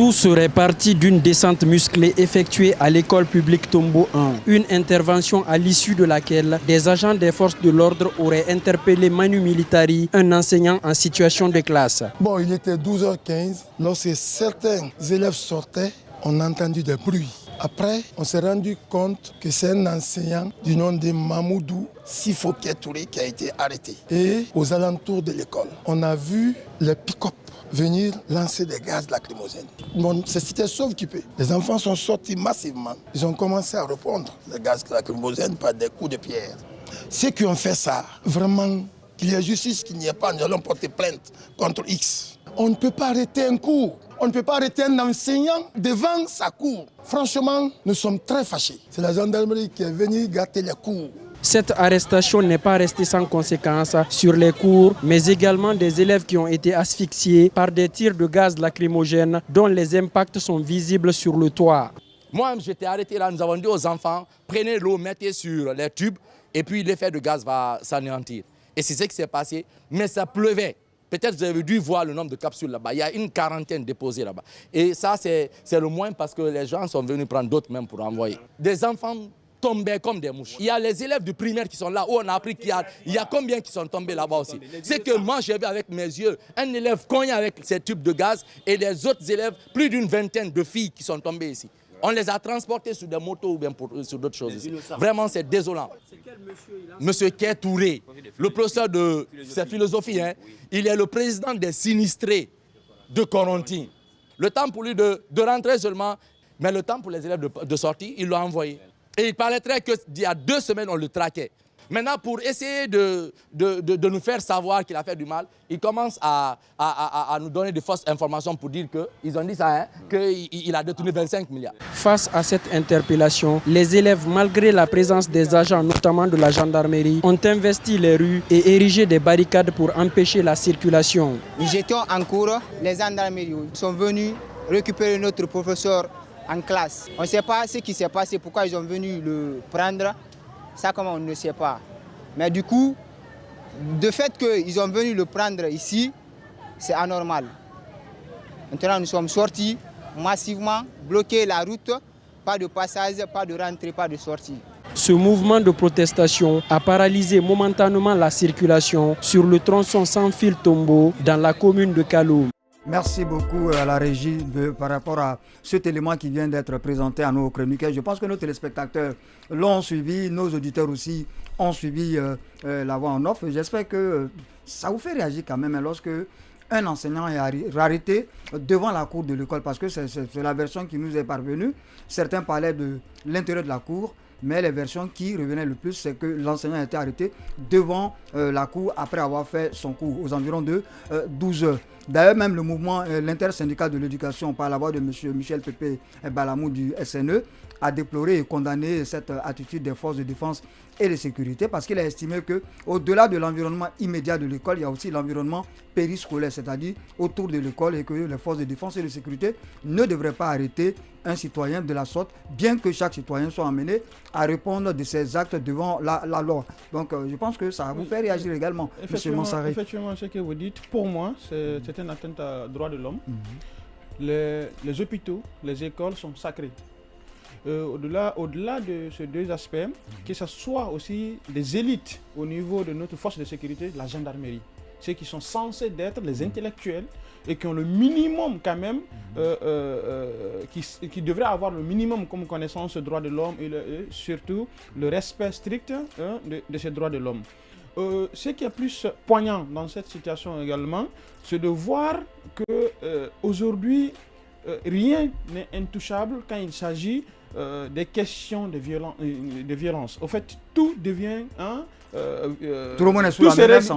Tout serait parti d'une descente musclée effectuée à l'école publique Tombo 1. Une intervention à l'issue de laquelle des agents des forces de l'ordre auraient interpellé Manu Militari, un enseignant en situation de classe. Bon, il était 12h15. Lorsque certains élèves sortaient, on a entendu des bruits. Après, on s'est rendu compte que c'est un enseignant du nom de Mamoudou Sifoké Touré qui a été arrêté. Et aux alentours de l'école, on a vu les pick-up venir lancer des gaz lacrymogènes. Bon, c'était sauve-qui-peut. Les enfants sont sortis massivement. Ils ont commencé à répondre les gaz lacrymogènes par des coups de pierre. Ceux qui ont fait ça, vraiment, qu'il y ait justice, qu'il n'y ait pas, nous allons porter plainte contre X. On ne peut pas arrêter un cours. On ne peut pas arrêter un enseignant devant sa cour. Franchement, nous sommes très fâchés. C'est la gendarmerie qui est venue gâter les cours. Cette arrestation n'est pas restée sans conséquences sur les cours, mais également des élèves qui ont été asphyxiés par des tirs de gaz lacrymogène dont les impacts sont visibles sur le toit. Moi, j'étais arrêté là, nous avons dit aux enfants, prenez l'eau, mettez sur les tubes et puis l'effet de gaz va s'anéantir. Et c'est ce qui s'est passé, mais ça pleuvait. Peut-être vous avez dû voir le nombre de capsules là-bas. Il y a une quarantaine déposées là-bas. Et ça, c'est le moins parce que les gens sont venus prendre d'autres même pour envoyer. Des enfants tombaient comme des mouches. Il y a les élèves du primaire qui sont là, où on a appris qu'il y a combien qui sont tombés là-bas aussi. C'est que moi, j'ai vu avec mes yeux un élève cogné avec ces tubes de gaz et les autres élèves, plus d'une vingtaine de filles qui sont tombées ici. On les a transportés sur des motos ou bien sur d'autres choses ici. Vraiment, c'est désolant. Monsieur Ké Touré, le professeur de philosophie, hein, il est le président des sinistrés de Corontin. Le temps pour lui de rentrer seulement, mais le temps pour les élèves de sortir, il l'a envoyé. Et il paraîtrait qu'il y a 2 semaines, on le traquait. Maintenant, pour essayer de nous faire savoir qu'il a fait du mal, il commence à nous donner de fausses informations pour dire qu'ils ont dit ça, hein, qu'il a détourné 25 milliards. Face à cette interpellation, les élèves, malgré la présence des agents, notamment de la gendarmerie, ont investi les rues et érigé des barricades pour empêcher la circulation. Nous étions en cours, les gendarmeries sont venus récupérer notre professeur en classe. On ne sait pas ce qui s'est passé, pourquoi ils sont venus le prendre. Ça, comment on ne sait pas. Mais du coup, de fait qu'ils sont venus le prendre ici, c'est anormal. Maintenant, nous sommes sortis massivement, bloquer la route, pas de passage, pas de rentrée, pas de sortie. Ce mouvement de protestation a paralysé momentanément la circulation sur le tronçon sans fil Tombo dans la commune de Kaloum. Merci beaucoup à la régie par rapport à cet élément qui vient d'être présenté à nos chroniqueurs. Je pense que nos téléspectateurs l'ont suivi, nos auditeurs aussi ont suivi la voix en off. J'espère que ça vous fait réagir quand même lorsque un enseignant est arrêté devant la cour de l'école, parce que c'est la version qui nous est parvenue. Certains parlaient de l'intérieur de la cour, mais les versions qui revenaient le plus, c'est que l'enseignant a été arrêté devant la cour après avoir fait son cours aux environs de 12 heures. D'ailleurs, même le mouvement, l'intersyndical de l'éducation, par la voix de M. Michel Pépé Balamou du SNE, a déploré et condamné cette attitude des forces de défense et de sécurité, parce qu'il a estimé qu'au-delà de l'environnement immédiat de l'école, il y a aussi l'environnement périscolaire, c'est-à-dire autour de l'école, et que les forces de défense et de sécurité ne devraient pas arrêter un citoyen de la sorte, bien que chaque citoyen soit amené à répondre de ses actes devant la loi. Donc je pense que ça vous fait réagir également, M. Mansaré. Effectivement, ce que vous dites, pour moi, c'est une atteinte aux droits de l'homme. Les hôpitaux, les écoles sont sacrés. Au-delà de ces 2 aspects, que ce soit aussi des élites au niveau de notre force de sécurité, la gendarmerie, ceux qui sont censés être les intellectuels et qui ont le minimum quand même, qui devraient avoir le minimum comme connaissance des droits de l'homme et surtout le respect strict de ces droits de l'homme. Ce qui est plus poignant dans cette situation également, c'est de voir qu'aujourd'hui, rien n'est intouchable quand il s'agit des questions de violence. Au fait, tout devient... tout le monde est sous la menace,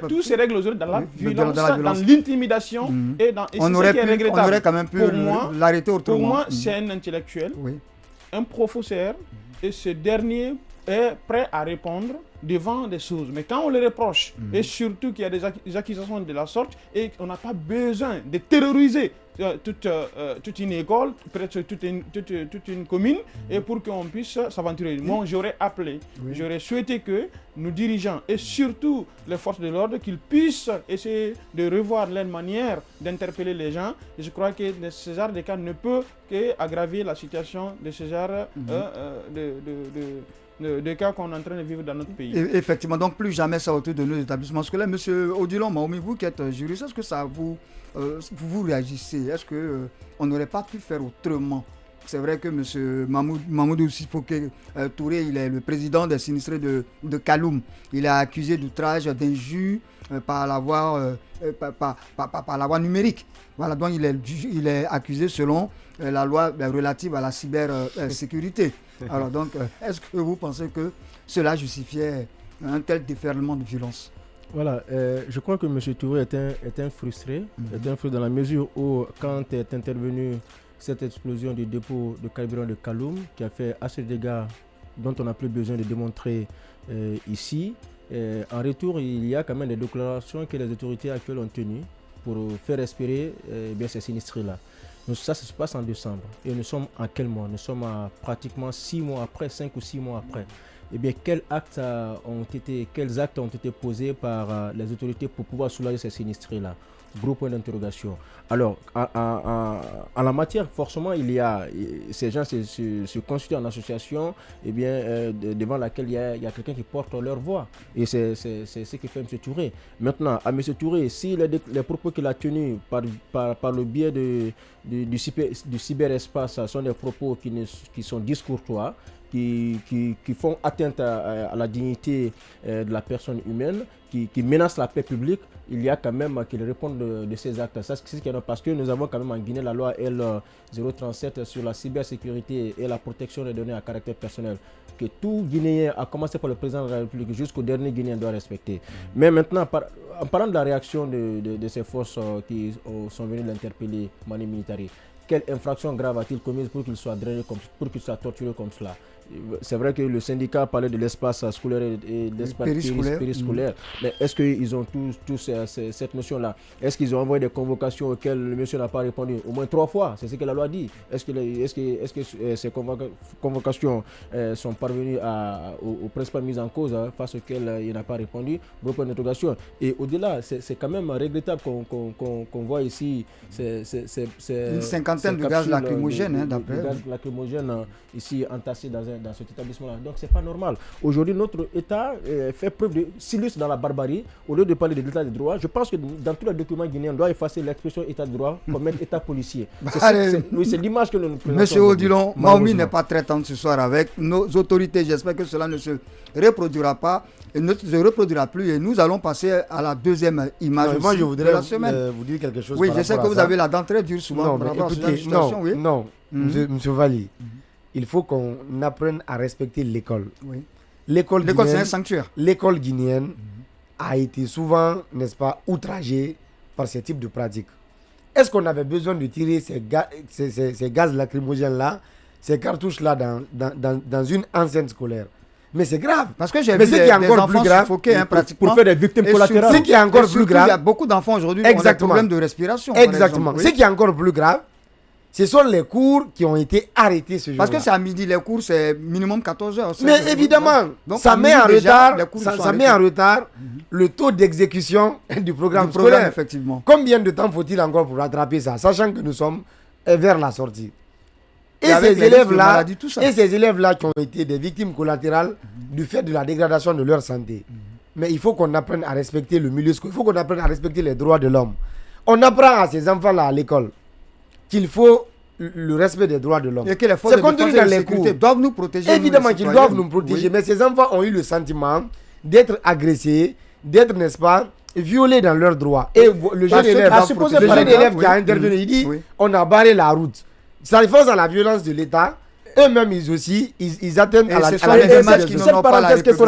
tout se règle aujourd'hui dans la violence, dans l'intimidation et dans... On aurait quand même pu l'arrêter autrement. Pour moi, c'est un intellectuel, un professeur, et ce dernier est prêt à répondre devant des choses. Mais quand on le reproche, et surtout qu'il y a des accusations de la sorte, et on n'a pas besoin de terroriser toute une école, peut-être toute une commune, et pour qu'on puisse s'aventurer. Moi, j'aurais appelé, j'aurais souhaité que nos dirigeants et surtout les forces de l'ordre, qu'ils puissent essayer de revoir leur manière d'interpeller les gens. Et je crois que ce genre de cas ne peut qu'aggraver la situation de ce genre de cas qu'on est en train de vivre dans notre pays. Et effectivement, donc plus jamais ça autour de nos établissements scolaires. Monsieur Odilon Mahoumi, vous qui êtes juriste, est-ce que ça vous réagissez? Est-ce qu'on n'aurait pas pu faire autrement? C'est vrai que M. Mamoudou Sifoké Touré, il est le président des sinistrés de Kaloum. Il est accusé d'outrage, d'injure par la voie numérique. Voilà, donc il est accusé selon la loi relative à la cybersécurité. Alors donc, est-ce que vous pensez que cela justifiait un tel déferlement de violence? Voilà, je crois que M. Touré est un frustré, dans la mesure où quand est intervenue cette explosion du dépôt de carburant de Kaloum, qui a fait assez de dégâts dont on n'a plus besoin de démontrer ici, en retour, il y a quand même des déclarations que les autorités actuelles ont tenues pour faire respirer ces sinistrés-là. Donc ça se passe en décembre. Et nous sommes en quel mois? Nous sommes à pratiquement 6 mois après, 5 ou 6 mois après. Eh bien, quels actes ont été posés par les autorités pour pouvoir soulager ces sinistrés-là? Gros point d'interrogation. Alors, en la matière, forcément, il y a ces gens se constituent en association, devant laquelle il y a quelqu'un qui porte leur voix. Et c'est ce que fait M. Touré. Maintenant, à M. Touré, si les propos qu'il a tenus par le biais du cyberespace sont des propos qui sont discourtois, qui font atteinte à la dignité de la personne humaine, qui menacent la paix publique, il y a quand même qu'ils répondent de ces actes. Ça, c'est parce que nous avons quand même en Guinée la loi L037 sur la cybersécurité et la protection des données à caractère personnel, que tout Guinéen, à commencer par le président de la République jusqu'au dernier Guinéen, doit respecter. Mais maintenant, en parlant de la réaction de ces forces qui sont venues l'interpeller, Mani Militari, quelle infraction grave a-t-il commise pour qu'il soit drainé, pour qu'il soit torturé comme cela? C'est vrai que le syndicat parlait de l'espace scolaire et de l'espace périscolaire. Mais est-ce qu'ils ont tous cette notion-là? Est-ce qu'ils ont envoyé des convocations auxquelles le monsieur n'a pas répondu? Au moins 3 fois, c'est ce que la loi dit. Est-ce que ces convocations sont parvenues aux principales mises en cause face auxquelles il n'a pas répondu? Gros point d'interrogation. Et au-delà, c'est quand même regrettable qu'on voit ici une cinquantaine de gaz lacrymogènes, d'après. De gaz lacrymogènes ici entassés dans cet établissement-là. Donc c'est pas normal. Aujourd'hui, notre État fait preuve s'illustre dans la barbarie. Au lieu de parler de l'état de droit, je pense que dans tous les documents guinéens, on doit effacer l'expression état de droit pour mettre état policier. C'est l'image que nous présentons. Monsieur Odilon, Mahoumi n'est pas très tendre ce soir avec nos autorités. J'espère que cela ne se reproduira pas et ne se reproduira plus. Et nous allons passer à la deuxième image moi, je voudrais de la semaine. vous dire quelque chose. Oui, je sais que vous avez la dent très dure souvent. Non, monsieur Valli. Il faut qu'on apprenne à respecter l'école. Oui. L'école c'est un sanctuaire. L'école guinéenne a été souvent, n'est-ce pas, outragée par ce type de pratiques. Est-ce qu'on avait besoin de tirer ces gaz lacrymogènes-là, ces cartouches-là dans une enceinte scolaire? Mais c'est grave. Parce que j'ai vu des enfants suffoqués pratiquement. Pour faire des victimes collatérales. Ce qui est encore plus grave. Il y a beaucoup d'enfants aujourd'hui qui ont des problèmes de respiration. Exactement. Ce qui est encore plus grave, ce sont les cours qui ont été arrêtés ce jour-là. Parce que c'est à midi, les cours, c'est minimum 14 heures. Mais évidemment, donc, ça met en retard le taux d'exécution du programme scolaire. Effectivement. Combien de temps faut-il encore pour rattraper ça, sachant que nous sommes vers la sortie? Et ces élèves-là qui ont été des victimes collatérales du fait de la dégradation de leur santé. Mais il faut qu'on apprenne à respecter le milieu scolaire. Il faut qu'on apprenne à respecter les droits de l'homme. On apprend à ces enfants-là à l'école qu'il faut le respect des droits de l'homme. Et que les forces de défense et de sécurité doivent nous protéger. Évidemment qu'ils doivent nous protéger, mais ces enfants ont eu le sentiment d'être agressés, d'être, n'est-ce pas, violés dans leurs droits. Et le jeune élève qui a intervenu, il dit, on a barré la route. Ça force à la violence de l'État. Eux-mêmes, ils atteignent à la images qui n'ont pas la République.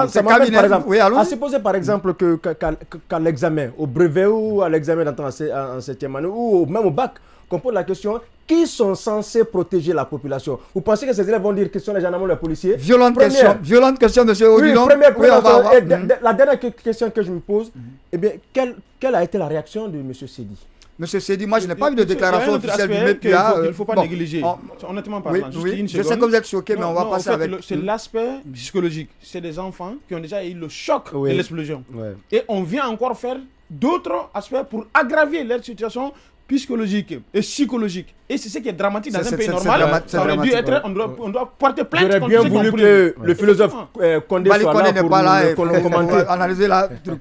Ça m'amène par exemple à supposer par exemple qu'à l'examen, au brevet ou à l'examen d'entrée en 7e année ou même au bac, qu'on pose la question, qui sont censés protéger la population? Vous pensez que ces élèves vont dire que ce sont les gendarmes ou les policiers? Violente question, monsieur Odilon. La dernière question que je me pose, eh bien, quelle a été la réaction de M. Sidi? Monsieur Seydi, moi je n'ai pas vu de déclaration officielle du MEPIA. Il ne faut pas négliger. Honnêtement parlant, je sais que vous êtes choqué, mais on va passer avec. C'est l'aspect psychologique. C'est des enfants qui ont déjà eu le choc de l'explosion. Et on vient encore faire d'autres aspects pour aggraver leur situation psychologique et psychologique. Et c'est ce qui est dramatique dans un pays normal. Ça aurait dû être, on doit porter plainte. J'aurais bien voulu que le philosophe Condé soit là pour nous commenter. Analyser la truc.